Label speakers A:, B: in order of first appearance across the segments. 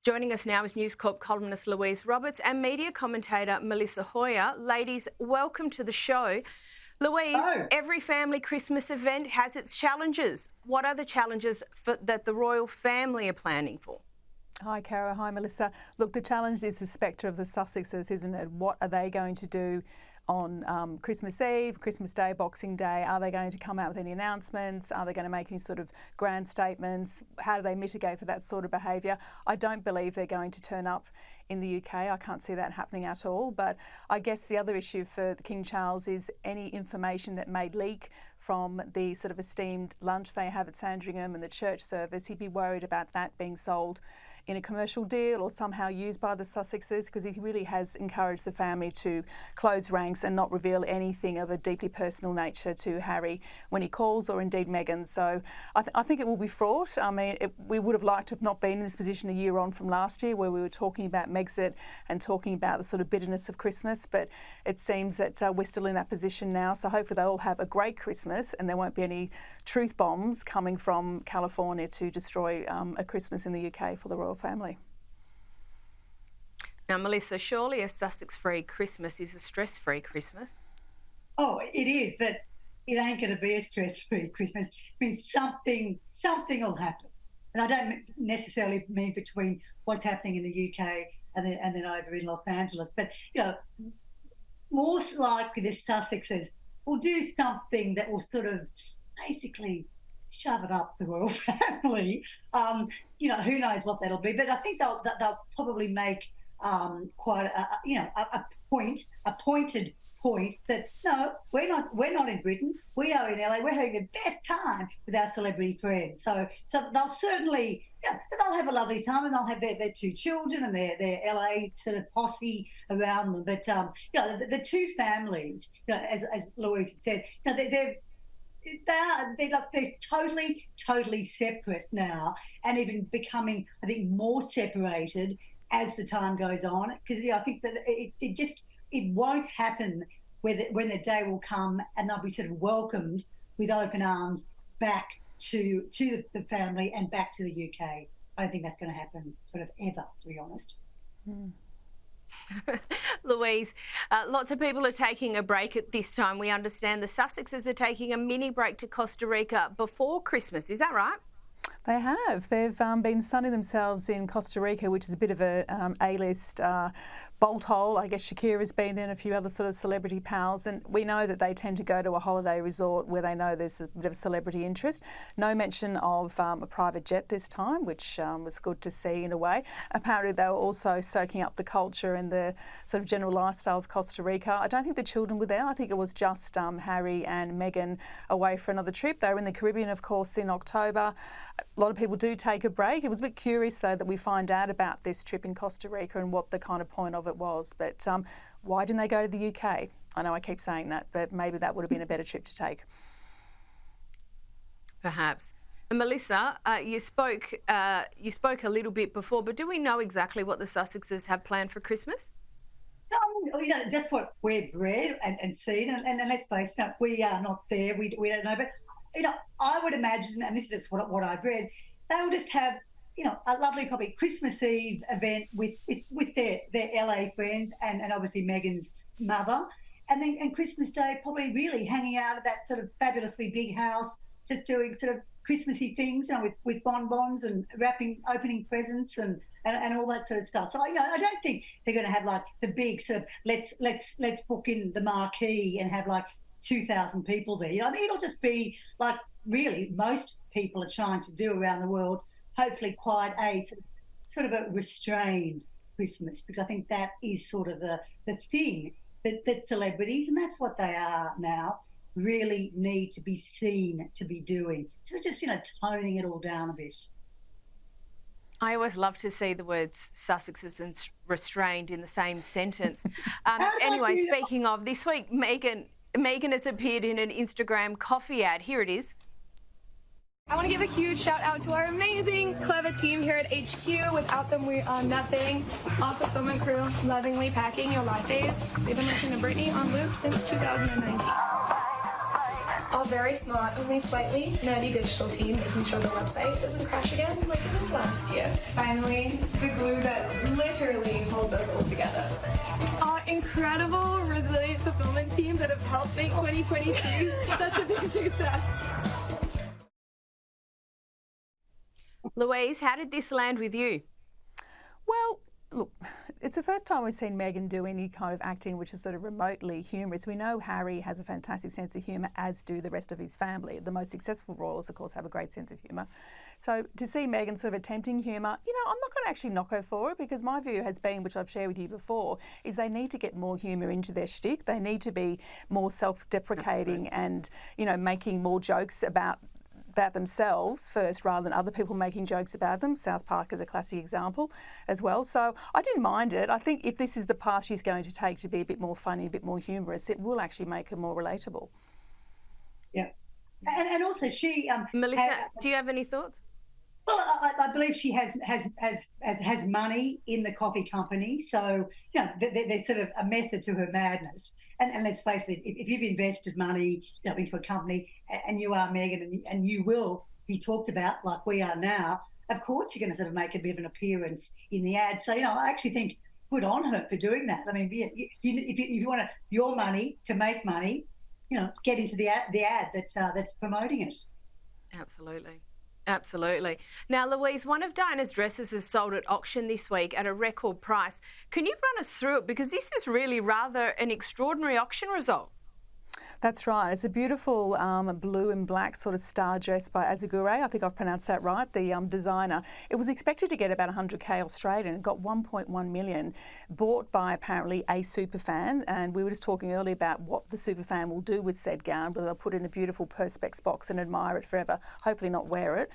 A: Joining us now is News Corp columnist Louise Roberts and media commentator Melissa Hoyer. Ladies, welcome to the show. Louise, every family Christmas event has its challenges. What are the challenges that the royal family are planning for?
B: Hi, Cara. Hi, Melissa. Look, the challenge is the spectre of the Sussexes, isn't it? What are they going to do on Christmas Eve, Christmas Day, Boxing Day? Are they going to come out with any announcements? Are they going to make any sort of grand statements? How do they mitigate for that sort of behaviour? I don't believe they're going to turn up in the UK. I can't see that happening at all. But I guess the other issue for King Charles is any information that may leak from the sort of esteemed lunch they have at Sandringham and the church service. He'd be worried about that being sold in a commercial deal or somehow used by the Sussexes, because he really has encouraged the family to close ranks and not reveal anything of a deeply personal nature to Harry when he calls, or indeed Meghan. So I think it will be fraught. I mean, we would have liked to have not been in this position a year on from last year, where we were talking about Megxit and talking about the sort of bitterness of Christmas, but it seems that we're still in that position now. So hopefully they'll have a great Christmas and there won't be any truth bombs coming from California to destroy a Christmas in the UK for the royal family.
A: Now, Melissa, surely a Sussex-free Christmas is a stress-free Christmas?
C: Oh, it is, but it ain't going to be a stress-free Christmas. I mean, something will happen. And I don't necessarily mean between what's happening in the UK and then over in Los Angeles, but, you know, more likely the Sussexes will do something that will sort of basically shove it up the royal family. You know, who knows what that'll be, but I think they'll probably make quite a pointed point that no, we're not in Britain. We are in LA. We're having the best time with our celebrity friends. So they'll certainly, they'll have a lovely time, and they'll have their two children and their LA sort of posse around them. But the two families, as Louise had said, they're totally separate now, and even becoming, I think, more separated as the time goes on. Because I think that it won't happen when the day will come and they'll be sort of welcomed with open arms back to the family and back to the UK. I don't think that's going to happen sort of ever, to be honest.
B: Mm.
A: Louise, lots of people are taking a break at this time. We understand the Sussexes are taking a mini break to Costa Rica before Christmas. Is that right?
B: They have. They've been sunning themselves in Costa Rica, which is a bit of a A-list bolt hole. I guess Shakira's been there and a few other sort of celebrity pals, and we know that they tend to go to a holiday resort where they know there's a bit of celebrity interest. No mention of a private jet this time, which was good to see in a way. Apparently they were also soaking up the culture and the sort of general lifestyle of Costa Rica. I don't think the children were there. I think it was just Harry and Meghan away for another trip. They were in the Caribbean, of course, in October. A lot of people do take a break. It was a bit curious, though, that we find out about this trip in Costa Rica and what the kind of point of it was. But why didn't they go to the UK? I know I keep saying that, but maybe that would have been a better trip to take.
A: Perhaps. And Melissa, you spoke a little bit before, but do we know exactly what the Sussexes have planned for Christmas?
C: Just what we've read and seen, and let's face it, we are not there. We don't know, but I would imagine, and this is just what I've read, they'll just have a lovely probably Christmas Eve event with their LA friends and obviously Meghan's mother, and Christmas Day probably really hanging out at that sort of fabulously big house, just doing sort of Christmassy things, with bonbons and opening presents and all that sort of stuff. So I don't think they're going to have like the big sort of let's book in the marquee and have like 2,000 people there. I think it'll just be like really most people are trying to do around the world, hopefully quite a sort of a restrained Christmas, because I think that is sort of the thing that celebrities, and that's what they are now, really need to be seen to be doing. So just, toning it all down a bit.
A: I always love to see the words Sussexes and restrained in the same sentence. Anyway, speaking of, this week, Meghan has appeared in an Instagram coffee ad. Here it is.
D: I want to give a huge shout out to our amazing, clever team here at HQ. Without them, we are nothing. Our fulfillment crew, lovingly packing your lattes. They've been listening to Britney on loop since 2019. Our very smart, only slightly nerdy digital team making sure the website doesn't crash again like it did last year. Finally, the glue that literally holds us all together. Our incredible, resilient fulfillment team that have helped make 2023 such a big success.
A: Louise, how did this land with you?
B: Well, look, it's the first time we've seen Meghan do any kind of acting which is sort of remotely humorous. We know Harry has a fantastic sense of humour, as do the rest of his family. The most successful royals, of course, have a great sense of humour. So to see Meghan sort of attempting humour, you know, I'm not going to actually knock her for it, because my view has been, which I've shared with you before, is they need to get more humour into their shtick. They need to be more self-deprecating and, you know, making more jokes about themselves first rather than other people making jokes about them. South Park is a classic example as well. So I didn't mind it. I think if this is the path she's going to take, to be a bit more funny, a bit more humorous, it will actually make her more relatable.
C: Yeah. And also she...
A: Melissa, do you have any thoughts?
C: Well, I believe she has money in the coffee company, so you know there's sort of a method to her madness. And let's face it, if you've invested money, you know, into a company, and you are Meghan, and you will be talked about like we are now, of course you're going to sort of make a bit of an appearance in the ad. So you know, I actually think good on her for doing that. I mean, if you want your money to make money, you know, get into the ad that's promoting it.
A: Absolutely. Absolutely. Now, Louise, one of Diana's dresses is sold at auction this week at a record price. Can you run us through it? Because this is really rather an extraordinary auction result.
B: That's right. It's a beautiful blue and black sort of star dress by Azagure. I think I've pronounced that right, the designer. It was expected to get about 100k Australian. It got 1.1 million, bought by apparently a superfan. And we were just talking earlier about what the superfan will do with said gown, whether they'll put it in a beautiful Perspex box and admire it forever, hopefully not wear it,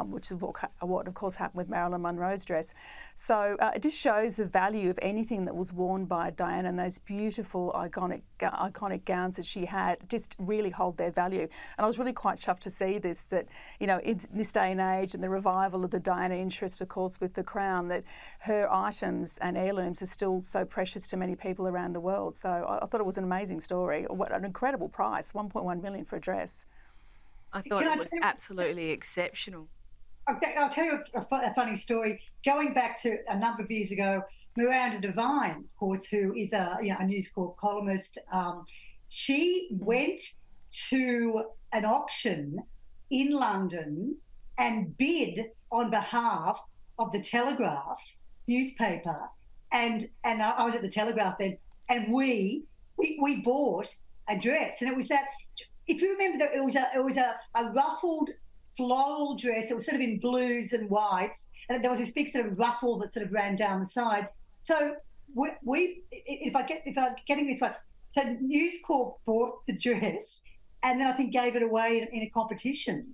B: which is what of course happened with Marilyn Monroe's dress. So it just shows the value of anything that was worn by Diana, and those beautiful iconic gowns that she had just really hold their value. And I was really quite chuffed to see this, that, you know, in this day and age and the revival of the Diana interest, of course, with the crown, that her items and heirlooms are still so precious to many people around the world. So I thought it was an amazing story. What an incredible price, 1.1 million for a dress.
A: I thought it was absolutely exceptional.
C: I'll tell you a funny story. Going back to a number of years ago, Miranda Devine, of course, who is a News Corp columnist, she went to an auction in London and bid on behalf of the Telegraph newspaper, and I was at the Telegraph then, and we bought a dress, and it was that. If you remember, that it was a ruffled floral dress. It was sort of in blues and whites, and there was this big sort of ruffle that sort of ran down the side. So if I'm getting this right, so News Corp bought the dress, and then I think gave it away in a competition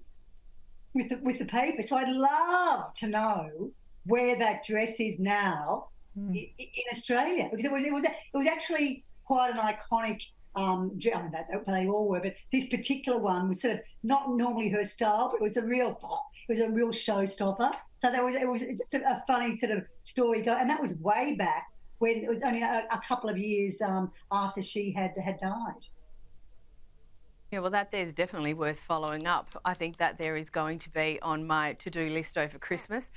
C: with the paper. So I'd love to know where that dress is now in Australia, because it was actually quite an iconic. I mean, they all were, but this particular one was sort of not normally her style, but it was a real showstopper. So it was just a funny sort of story, and that was way back when it was only a couple of years after she had died.
A: Yeah, well, that there's definitely worth following up. I think that there is going to be on my to-do list over Christmas.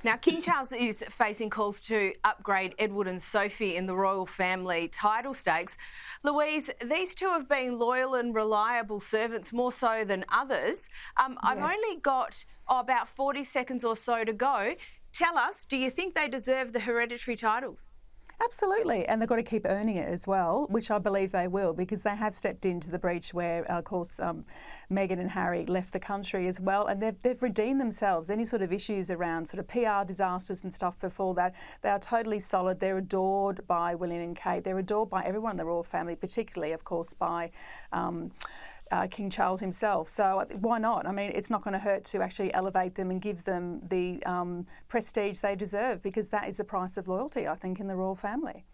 A: Now, King Charles is facing calls to upgrade Edward and Sophie in the royal family title stakes. Louise, these two have been loyal and reliable servants, more so than others. Yes. I've only got about 40 seconds or so to go. Tell us, do you think they deserve the hereditary titles?
B: Absolutely, and they've got to keep earning it as well, which I believe they will, because they have stepped into the breach where, of course, Meghan and Harry left the country as well, and they've redeemed themselves. Any sort of issues around sort of PR disasters and stuff before that, they are totally solid. They're adored by William and Kate. They're adored by everyone in the royal family, particularly, of course, by King Charles himself. So why not? I mean, it's not going to hurt to actually elevate them and give them the prestige they deserve, because that is the price of loyalty, I think, in the royal family.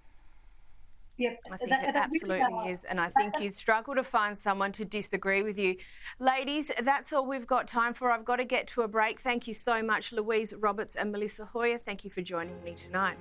C: Yep.
A: I think it absolutely is, and I think you'd struggle to find someone to disagree with you. Ladies, that's all we've got time for. I've got to get to a break. Thank you so much, Louise Roberts and Melissa Hoyer. Thank you for joining me tonight.